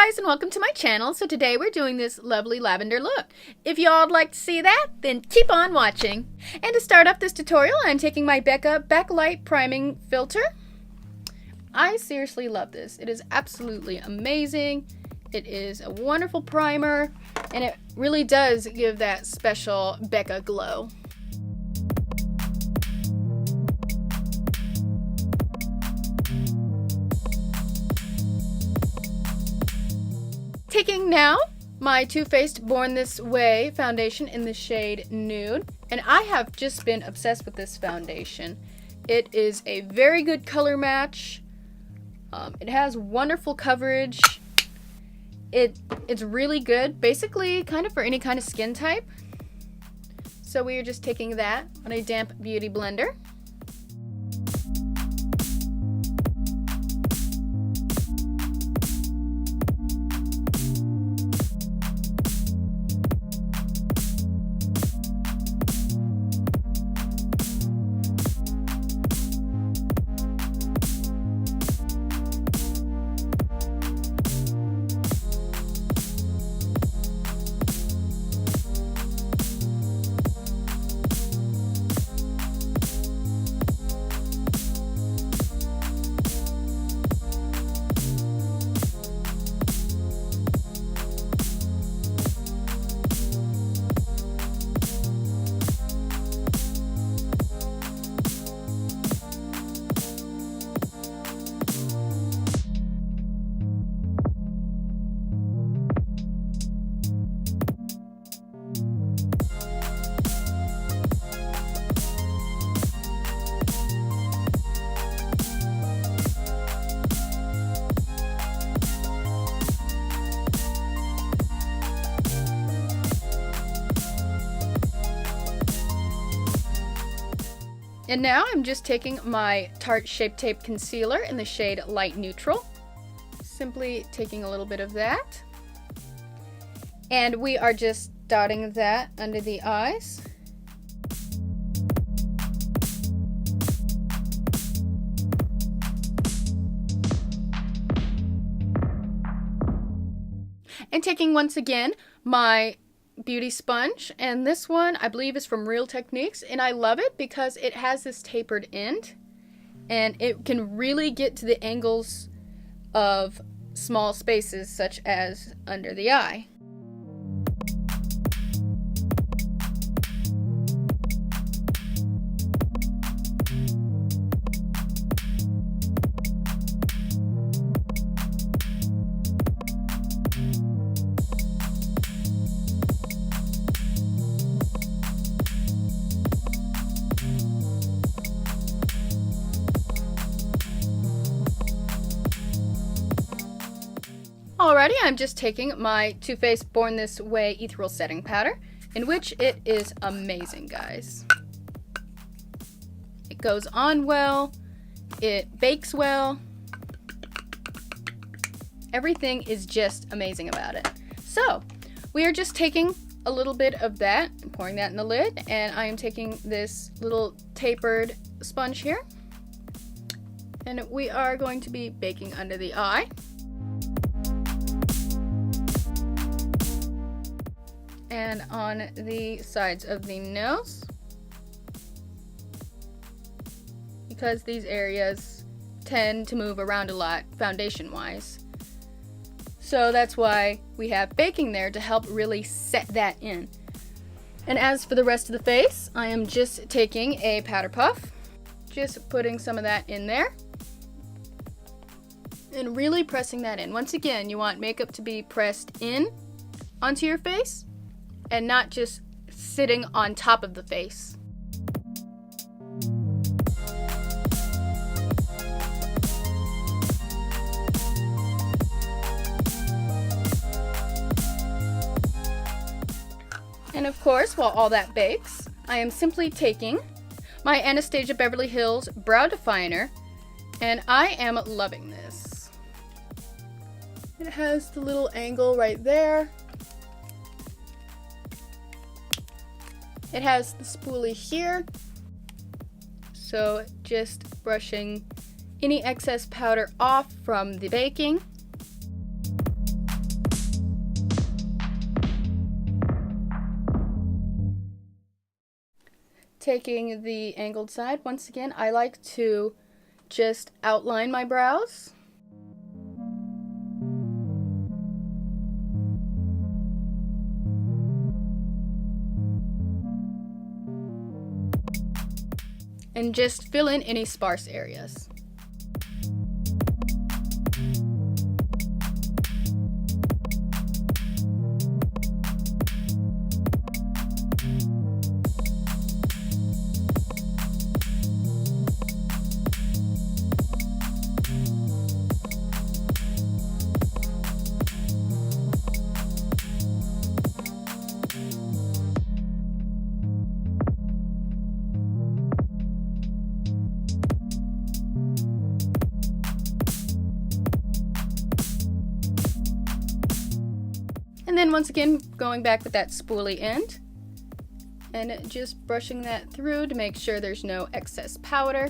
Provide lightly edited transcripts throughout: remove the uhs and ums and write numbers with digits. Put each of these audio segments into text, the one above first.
guys, and welcome to my channel. So today we're doing this lovely lavender look. If y'all would like to see that, then keep on watching. And to start off this tutorial, I'm taking my Becca Backlight Priming Filter. I seriously love this. It is absolutely amazing. It is a wonderful primer, and it really does give that special Becca glow. Taking now my Too Faced Born This Way foundation in the shade Nude, and I have just been obsessed with this foundation. It is a very good color match. It has wonderful coverage. It's really good, basically kind of for any kind of skin type. So we are just taking that on a damp beauty blender. And now I'm just taking my Tarte Shape Tape Concealer in the shade Light Neutral. Simply taking a little bit of that. And we are just dotting that under the eyes. And taking once again my beauty sponge, and this one I believe is from Real Techniques, and I love it because it has this tapered end and it can really get to the angles of small spaces such as under the eye. Alrighty, I'm just taking my Too Faced Born This Way Ethereal Setting Powder, in which it is amazing, guys. It goes on well, it bakes well, everything is just amazing about it. So, we are just taking a little bit of that and pouring that in the lid, and I am taking this little tapered sponge here, and we are going to be baking under the eye. And on the sides of the nose, because these areas tend to move around a lot foundation wise, so that's why we have baking there to help really set that in. And as for the rest of the face, I am just taking a powder puff, just putting some of that in there and really pressing that in. Once again, you want makeup to be pressed in onto your face and not just sitting on top of the face. And of course, while all that bakes, I am simply taking my Anastasia Beverly Hills Brow Definer, and I am loving this. It has the little angle right there. It has the spoolie here, so just brushing any excess powder off from the baking. taking the angled side. Once again, I like to just outline my brows. And just fill in any sparse areas. And then once again, going back with that spoolie end and just brushing that through to make sure there's no excess powder.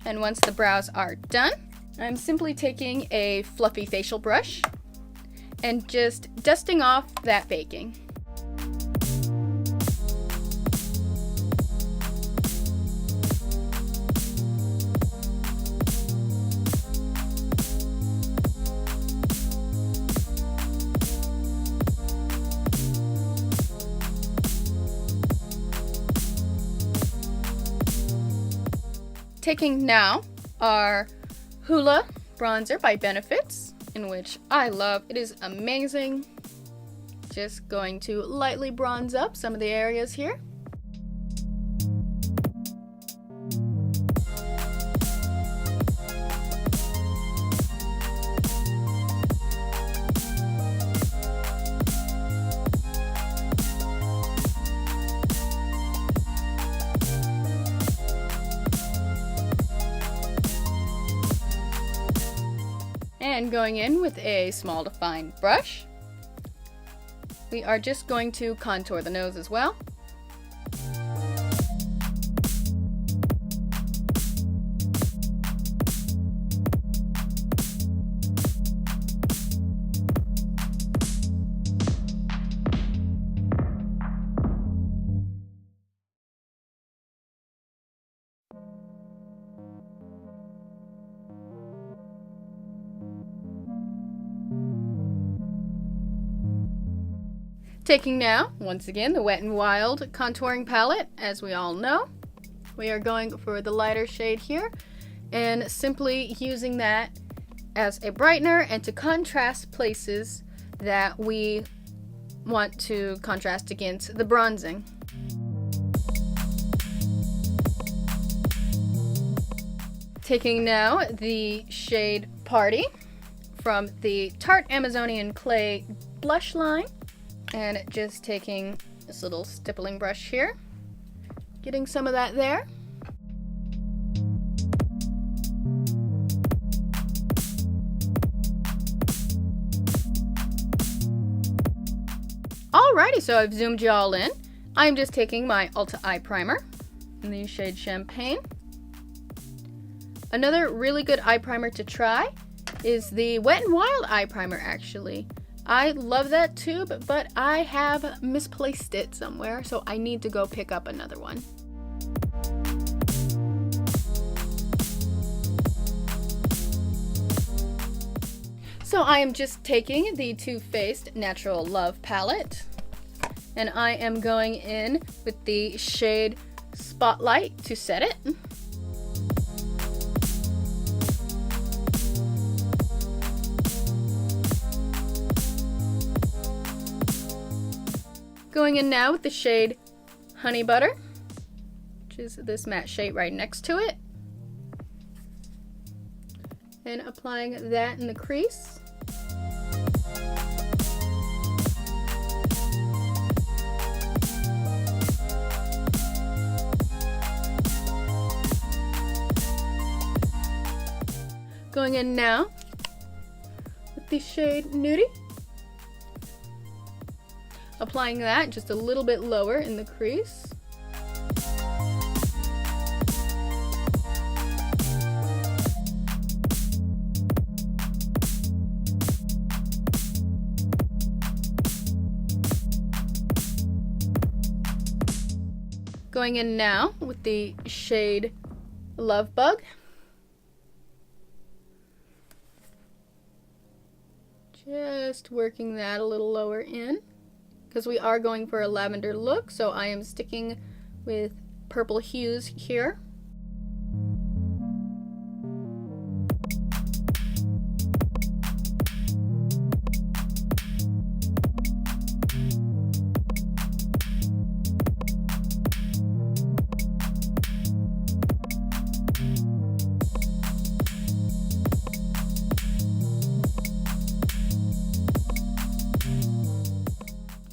And once the brows are done, I'm simply taking a fluffy facial brush and just dusting off that baking. Taking now our Hoola bronzer by Benefits, in which I love. It is amazing. Just going to lightly bronze up some of the areas here. And going in with a small defined brush, we are just going to contour the nose as well. Taking now, once again, the Wet n Wild contouring palette. As we all know, we are going for the lighter shade here and simply using that as a brightener and to contrast places that we want to contrast against the bronzing. Taking now the shade Party from the Tarte Amazonian Clay blush line. And just taking this little stippling brush here, getting some of that there. Alrighty, so I've zoomed you all in. I'm just taking my Ulta Eye Primer in the shade Champagne. Another really good eye primer to try is the Wet n Wild eye primer, actually. I love that tube, but I have misplaced it somewhere, so I need to go pick up another one. So I am just taking the Too Faced Natural Love palette, and I am going in with the shade Spotlight to set it. Going in now with the shade Honey Butter, which is this matte shade right next to it. And applying that in the crease. Going in now with the shade Nudie. Applying that just a little bit lower in the crease. Going in now with the shade Love Bug. Just working that a little lower in, because we are going for a lavender look, so I am sticking with purple hues here.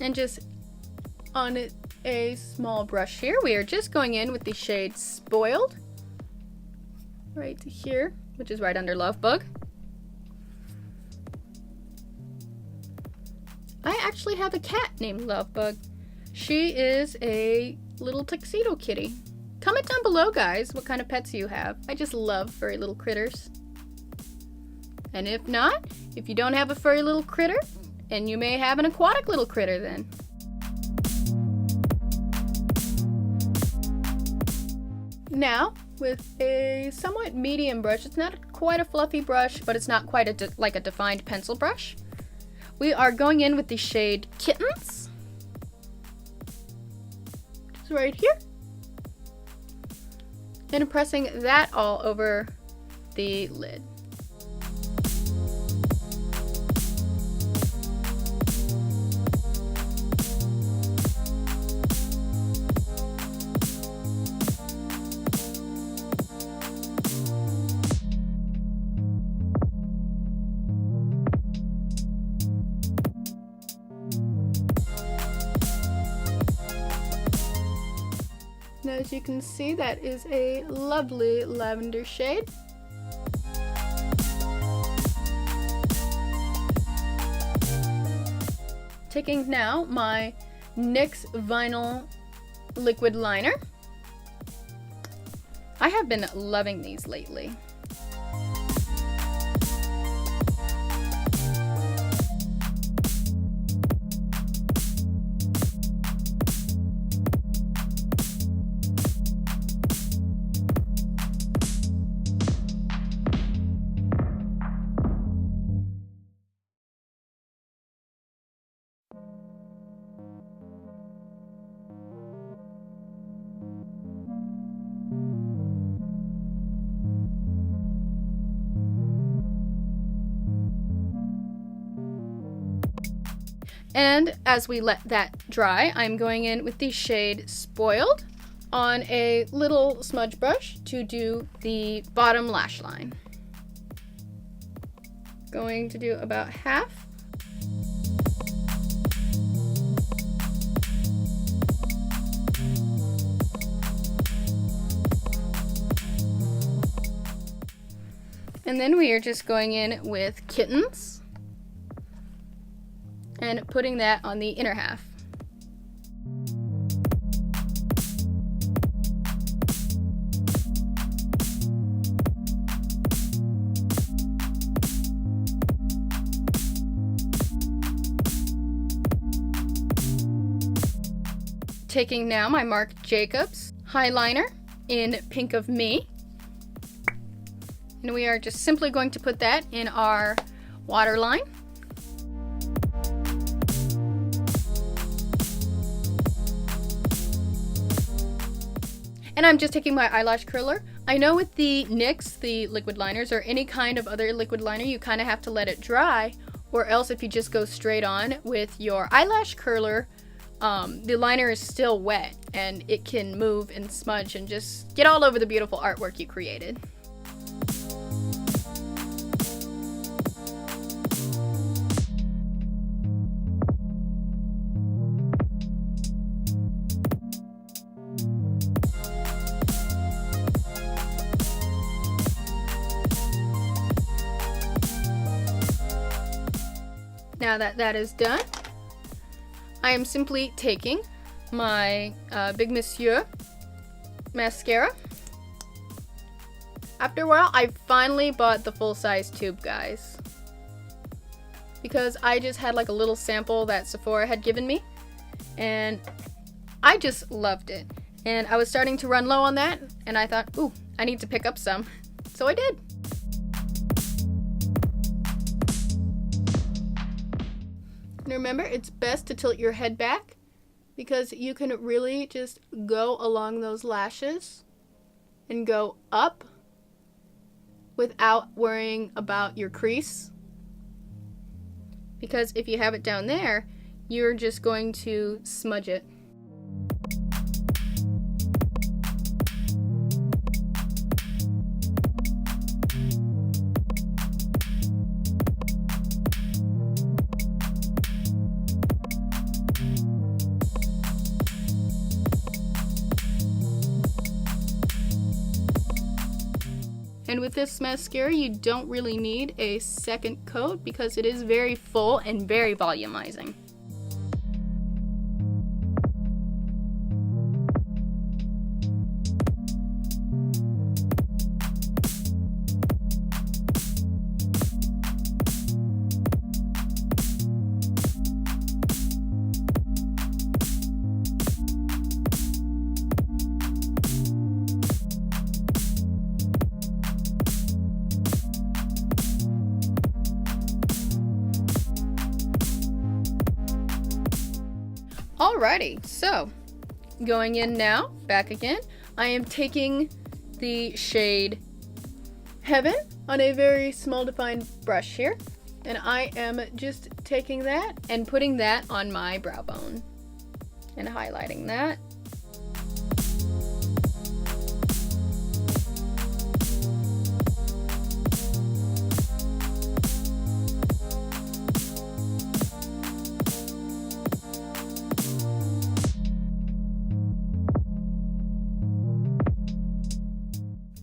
And just on a small brush here, we are just going in with the shade Spoiled, right here, which is right under Love Bug. I actually have a cat named Love Bug. She is a little tuxedo kitty. Comment down below, guys, what kind of pets you have. I just love furry little critters. And if not, if you don't have a furry little critter, and you may have an aquatic little critter then. Now, with a somewhat medium brush, it's not quite a fluffy brush, but it's not quite like a defined pencil brush, we are going in with the shade Kittens. Just right here. And pressing that all over the lid. Now, as you can see, that is a lovely lavender shade. Taking now my NYX Vinyl Liquid Liner. I have been loving these lately. And as we let that dry, I'm going in with the shade Spoiled on a little smudge brush to do the bottom lash line. Going to do about half. And then we are just going in with Kittens and putting that on the inner half. Taking now my Marc Jacobs highliner in Pink of Me. And we are just simply going to put that in our waterline. And I'm just taking my eyelash curler. I know with the NYX, the liquid liners, or any kind of other liquid liner, you kind of have to let it dry, or else if you just go straight on with your eyelash curler, the liner is still wet and it can move and smudge and just get all over the beautiful artwork you created. Now that that is done, I am simply taking my Big Monsieur mascara. After a while, I finally bought the full-size tube, guys, because I just had like a little sample that Sephora had given me, and I just loved it. And I was starting to run low on that, and I thought, ooh, I need to pick up some. So I did. And remember, it's best to tilt your head back because you can really just go along those lashes and go up without worrying about your crease. Because if you have it down there, you're just going to smudge it. And with this mascara, you don't really need a second coat because it is very full and very volumizing. Alrighty, so going in now, back again, I am taking the shade Heaven on a very small defined brush here, and I am just taking that and putting that on my brow bone and highlighting that.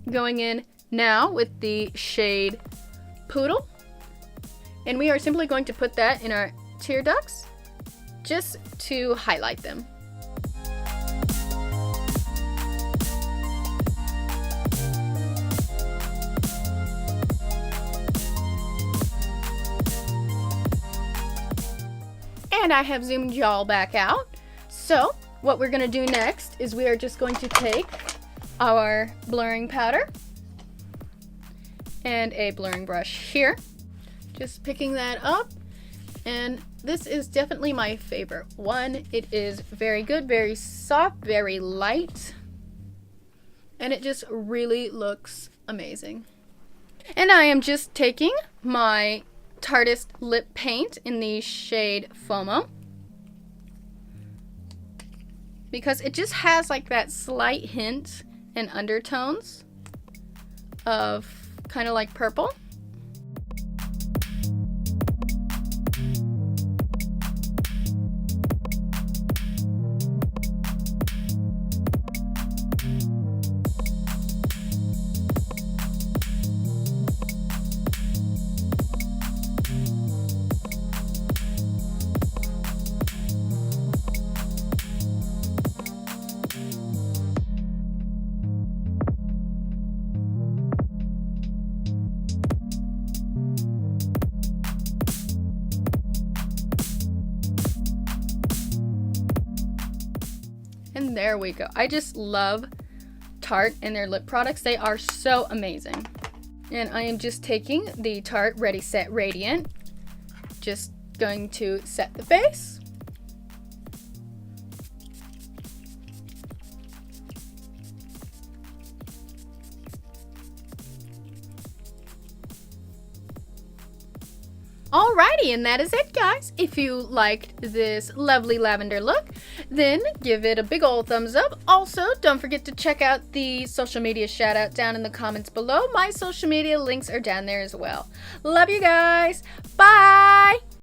Going in now with the shade Poodle, and we are simply going to put that in our tear ducts just to highlight them. And I have zoomed y'all back out. So what we're gonna do next is we are just going to take our blurring powder and a blurring brush here, just picking that up, and this is definitely my favorite one. It is very good, very soft, very light, and it just really looks amazing. And I am just taking my Tarteist lip paint in the shade FOMO because it just has like that slight hint and undertones of kind of like purple. And there we go. I just love Tarte and their lip products. They are so amazing. And I am just taking the Tarte Ready Set Radiant. Just going to set the base. Alrighty, and that is it, guys. If you liked this lovely lavender look, then give it a big old thumbs up. Also, don't forget to check out the social media shout out down in the comments below. My social media links are down there as well. Love you guys. Bye!